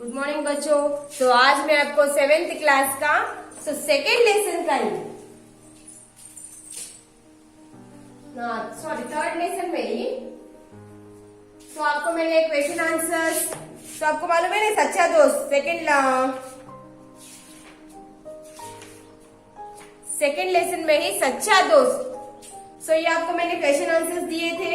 Good morning बच्चों। तो आज मैं आपको 7th क्लास का सेकेंड लेसन का थर्ड लेसन में ही तो आपको मैंने क्वेश्चन आंसर्स तो आपको मालूम है ना सच्चा दोस्त सेकेंड लेसन में ही सच्चा दोस्त। ये आपको मैंने क्वेश्चन आंसर्स दिए थे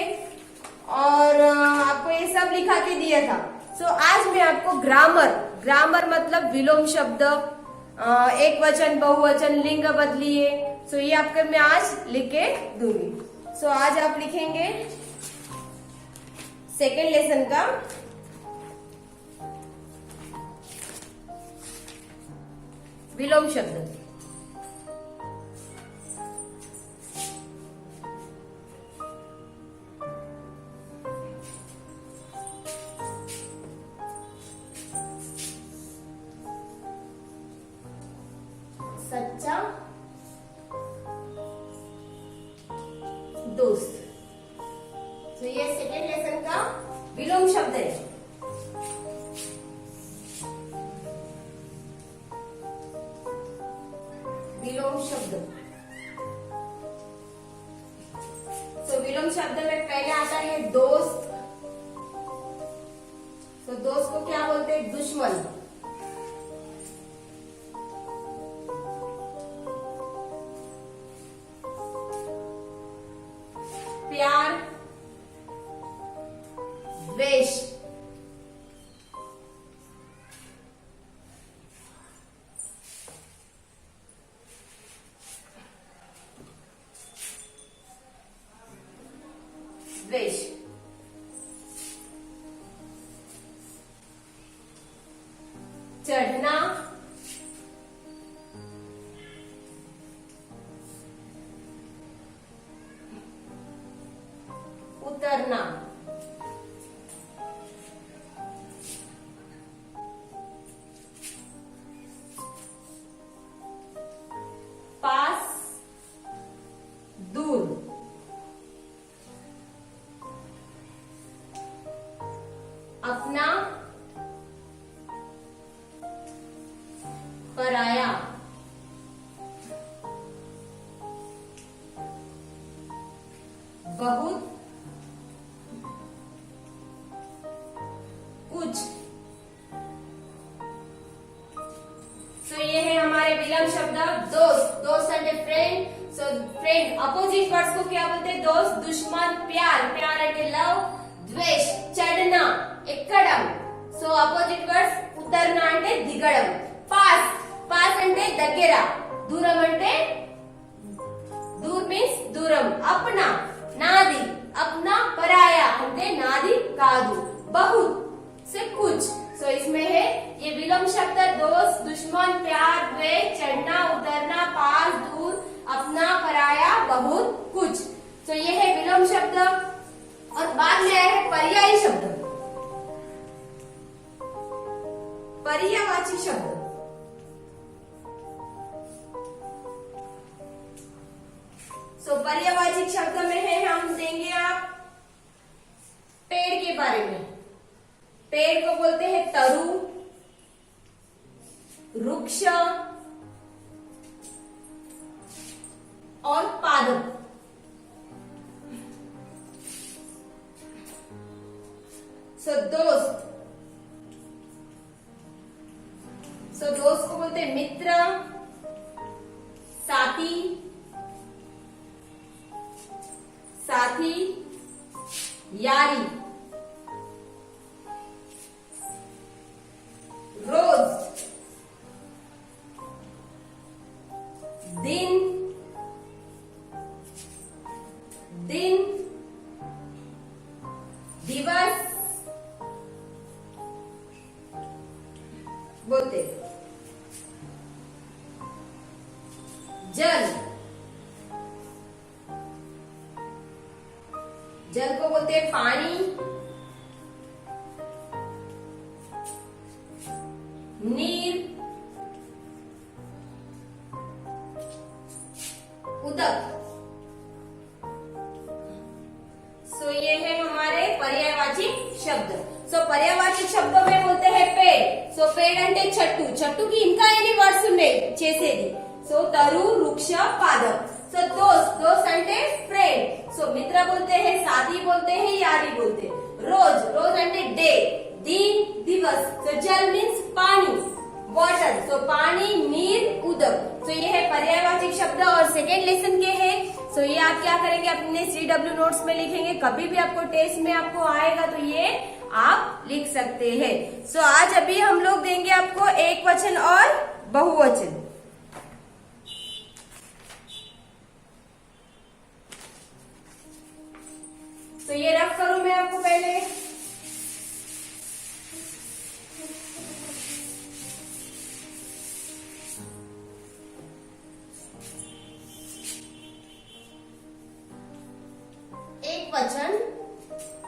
और आपको ये सब लिखा के दिया था। आज मैं आपको ग्रामर मतलब विलोम शब्द, एक वचन, बहुवचन, लिंग बदलिए, ये आपको मैं आज लिख के दूंगी। आज आप लिखेंगे सेकेंड लेसन का विलोम शब्द। सच्चा दोस्त। ये सेकेंड लेसन का विलोम शब्द है। विलोम शब्द। विलोम शब्द में पहले आता है दोस्त। दोस्त को क्या बोलते हैं? दुश्मन। प्यार, द्वेष। द्वेष। चढ़ना, उतरना। पास, दूर। अपना, पराया। बहुत, कुछ। ये है हमारे विलोम शब्द दोस्त and friend. Friend opposite words को क्या बोलते हैं? दोस्त, दुश्मन, प्यार एंड लव, द्वेष, चढ़ना, ఎక్కడం। अपोजिट वर्ड्स ఉత్తరణ అంటే దిగడం, పాస్ అంటే దగ్గర, దూరం అంటే దూర్ మీన్స్ దూరం, నాది, अपना, पराया అంటే నాది కాదు, बहुत से कुछ। इसमें है ये विलोम शब्द दोस्त, दुश्मन, प्यार, द्वेष, चढ़ना, उतरना, पास, दूर, अपना, पराया, बहुत, कुछ। ये है विलोम शब्द। और बाद में आया है पर्यायी शब्द, पर्यायवाची शब्द। पर्यायवाची शब्द में है हम देंगे आप पेड़ के बारे में। पेड़ को बोलते हैं तरु, वृक्ष और पादप। दोस्त। दोस्त को बोलते हैं मित्र, साथी, यारी। रोज, दिन, दिवस बोलते। जल को बोलते हैं पानी, नीर, उदक। ये है हमारे पर्यायवाची शब्द। पर्यायवाची शब्दों में बोलते हैं पेड़। సో పేడ్ అంటే చెట్టు, చెట్టుకి ఇంకా ఎన్ని వర్డ్స్ ఉన్నాయి చేసేది. సో तरु वृक्ष पादप. సో दोस्त అంటే फ्रेंड. సో मित्र बोलते हैं, साथी बोलते हैं, यारी बोलते हैं. रोज అంటే डे, दिन दिवस. so जल मीन्स पानी, वाटर. so पानी नीर उदक. so ये है पर्यायवाची शब्द और सेकेंड लेसन के है. so ये आप क्या करेंगे अपने CW नोट्स में लिखेंगे. कभी भी आपको टेस्ट में आपको आएगा तो ये आप लिख सकते हैं. so आज अभी हम लोग देंगे आपको एक वचन और बहुवचन. तो ये रफ करूं मैं आपको पहले. एक वचन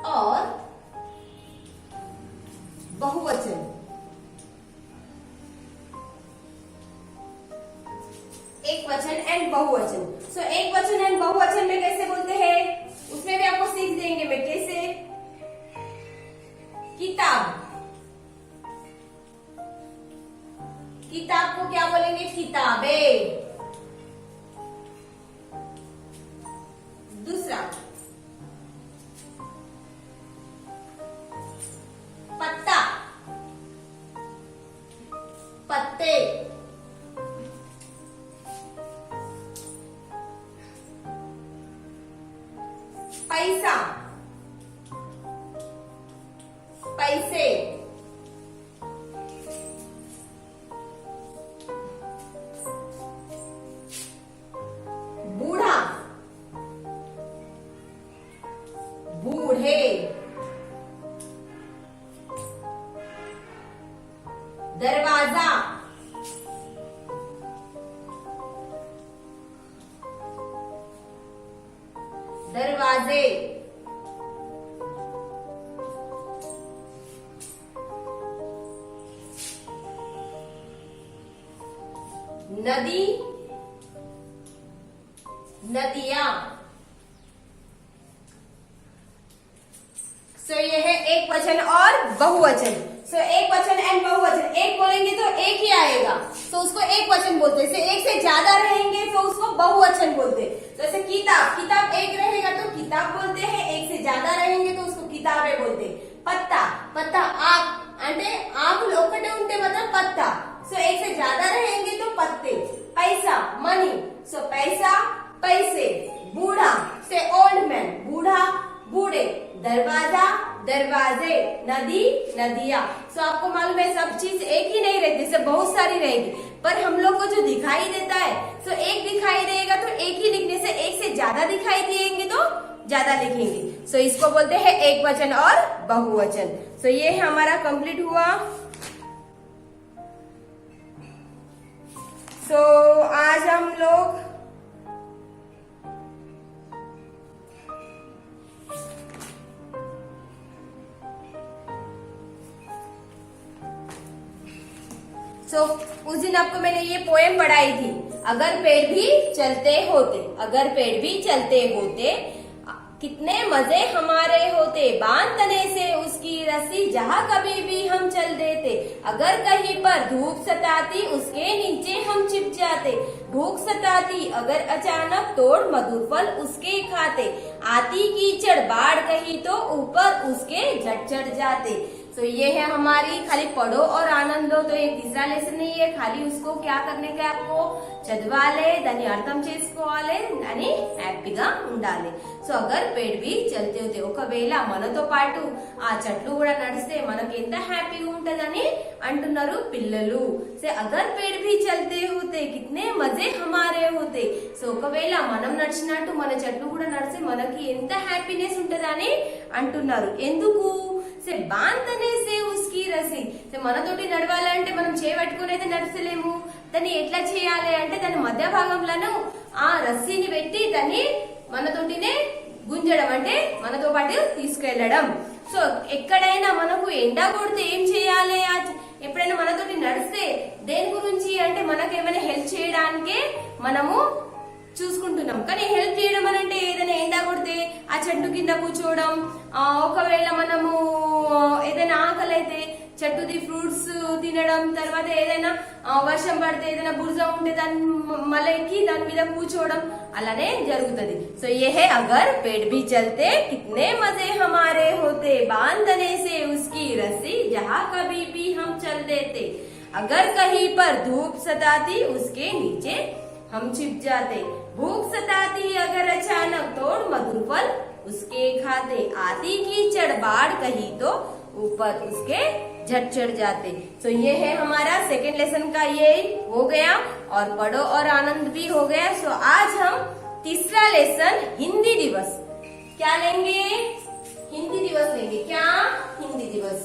और बहुवचन. एक वचन एंड बहुवचन. सो एक वचन एंड बहुवचन में कैसे बोलते हैं उसमें भी आपको सीख देंगे मैं कैसे. किताब, किताब को क्या बोलेंगे, किताबें. दूसरा पत्ता, पत्ते. पैसा, पैसे. बूढ़ा, बूढ़े. दरवाजा, दरवाजे. नदी, नदियां. सो ये है एक वचन और बहुवचन. सो एक वचन एंड बहुवचन. एक बोलेंगे तो एक ही आएगा तो उसको एक वचन बोलते हैं. एक से ज्यादा रहेंगे तो उसको बहुवचन बोलते हैं. जैसे किताब, किताब एक रहेगा तो किताब बोलते हैं. एक से ज्यादा रहेंगे तो उसको किताबें बोलते हैं. पत्ता, पत्ता आक అంటే ఆకులు ఒకటే ఉంటే మాత్రం పత్తా. సో एक से ज्यादा रहेंगे तो पत्ते. पैसा, मनी. सो पैसा, पैसे. बूढ़ा से ओल्ड मैन, बूढ़ा, बूढ़े. दरवाजा, दरवाजे. नदी, नदियां. सो आपको मालूम है सब चीज एक ही नहीं रहती, सब बहुत सारी रहेगी. पर हम लोग को जो दिखाई देता है सो एक दिखाई देगा तो एक ही लिखने से एक से ज्यादा दिखाई देंगे तो ज्यादा लिखेंगे. सो इसको बोलते हैं एक वचन और बहुवचन. सो ये हमारा कंप्लीट हुआ. सो आज हम लोग उस दिन आपको मैंने ये पोएम पढ़ाई थी. अगर पेड़ भी चलते होते, अगर पेड़ भी चलते होते कितने मजे हमारे होते. बांध तने से उसकी रस्सी जहाँ कभी भी हम चल देते. अगर कहीं पर धूप सताती उसके नीचे हम छिप जाते. भूख सताती अगर अचानक तोड़ मधुर फल उसके खाते. आती कीचड़ बाढ़ कही तो ऊपर उसके झट चढ़ जाते. तो ये है हमारी खाली पढ़ो और आनंद लो. तो ये तीसरा लेसन नहीं है, खाली उसको क्या करने का आपको చదవాలి, దాన్ని అర్థం చేసుకోవాలి, దాన్ని హ్యాపీగా ఉండాలి. సో అగర్ పేడ్ भी चलते होते, ఒకవేళ మనతో పాటు ఆ చెట్లు కూడా నడిస్తే మనకి ఎంత హ్యాపీగా ఉంటదని అంటున్నారు పిల్లలు. సో అగర్ పేడ్ भी चलते होते कितने मजे हमारे होते. సో ఒకవేళ మనం నడిచినట్టు మన చెట్లు కూడా నడిస్తే మనకి ఎంత హ్యాపీనెస్ ఉంటదని అంటున్నారు. ఎందుకు से బాంతనే से उसकी रस्सी. మనతోటి నడవాలంటే మనం చేపట్టుకుని అయితే నడచలేము. దాన్ని ఎట్లా చేయాలి అంటే దాని మధ్య భాగంలోనూ ఆ రస్సీని పెట్టి దాన్ని మనతోటినే గుంజడం అంటే మనతో పాటు తీసుకెళ్లడం. సో ఎక్కడైనా మనకు ఎండ కొడితే ఏం చేయాలి, ఎప్పుడైనా మనతోటి నడిస్తే దేని గురించి అంటే మనకు ఏమైనా హెల్ప్ చేయడానికే మనము చూసుకుంటున్నాం. కానీ హెల్ప్ చేయడం అంటే ఏదైనా ఎండ కొడితే ఆ చెట్టు కింద కూర్చోవడం, ఒకవేళ మనము ఏదైనా ఆకలి అయితే చెట్టు ది ఫ్రూట్స్ తినడం, తర్వాత ఏదైనా వర్షం పడితే ఏదైనా బురద ఉంటే దాన్ని మలకి దాని మీద కూర్చోవడం అలానే జరుగుతుంది. సో ये है अगर पेड़ भी चलते कितने मजे हमारे होते, बांधने से उसकी रस्सी जहाँ कभी भी हम चल देते, अगर कहीं पर धूप सताती उसके नीचे हम छिप जाते, भूख सताती अगर अचानक तोड़ मधुर फल उसके खाते, आती कीचड़ बाढ़ कहीं तो ऊपर उसके झट चढ़ जाते. तो ये है हमारा सेकेंड लेसन का ये हो गया और पढ़ो और आनंद भी हो गया. सो आज हम तीसरा लेसन हिंदी दिवस क्या लेंगे, हिंदी दिवस लेंगे. क्या? हिंदी दिवस.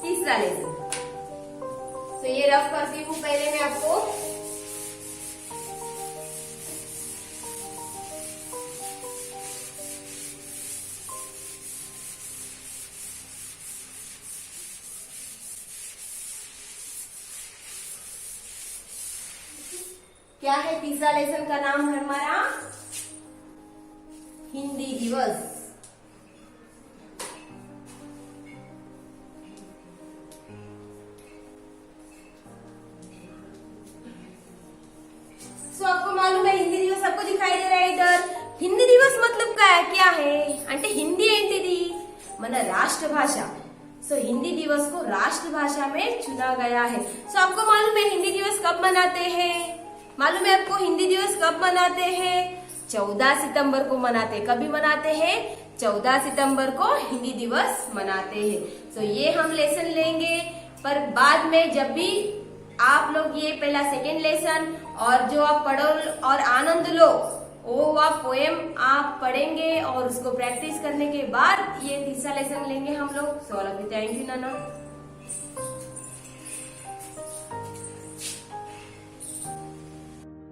तीसरा लेसन. तो ये रफ करती हूँ पहले मैं आपको. क्या है तीसरा लेसन का नाम है हमारा हिंदी दिवस. सो आपको मालूम है हिंदी दिवस आपको दिखाई दे रहा है इधर. हिंदी दिवस मतलब क्या है అంటే हिंदी ఏంటిది మన राष्ट्र भाषा. सो हिंदी दिवस को राष्ट्र भाषा में चुना गया है. सो आपको मालूम है हिंदी दिवस कब मनाते हैं, मालूम है आपको हिंदी दिवस कब मनाते हैं? 14 सितंबर को मनाते हैं. कभी मनाते हैं? 14 सितंबर को हिंदी दिवस मनाते हैं. तो ये हम लेसन लेंगे, पर बाद में जब भी आप लोग ये पहला सेकेंड लेसन और जो आप पढ़ो और आनंद लो वो आप पोएम आप पढ़ेंगे और उसको प्रैक्टिस करने के बाद ये तीसरा लेसन लेंगे हम लोग. So thank you Nana.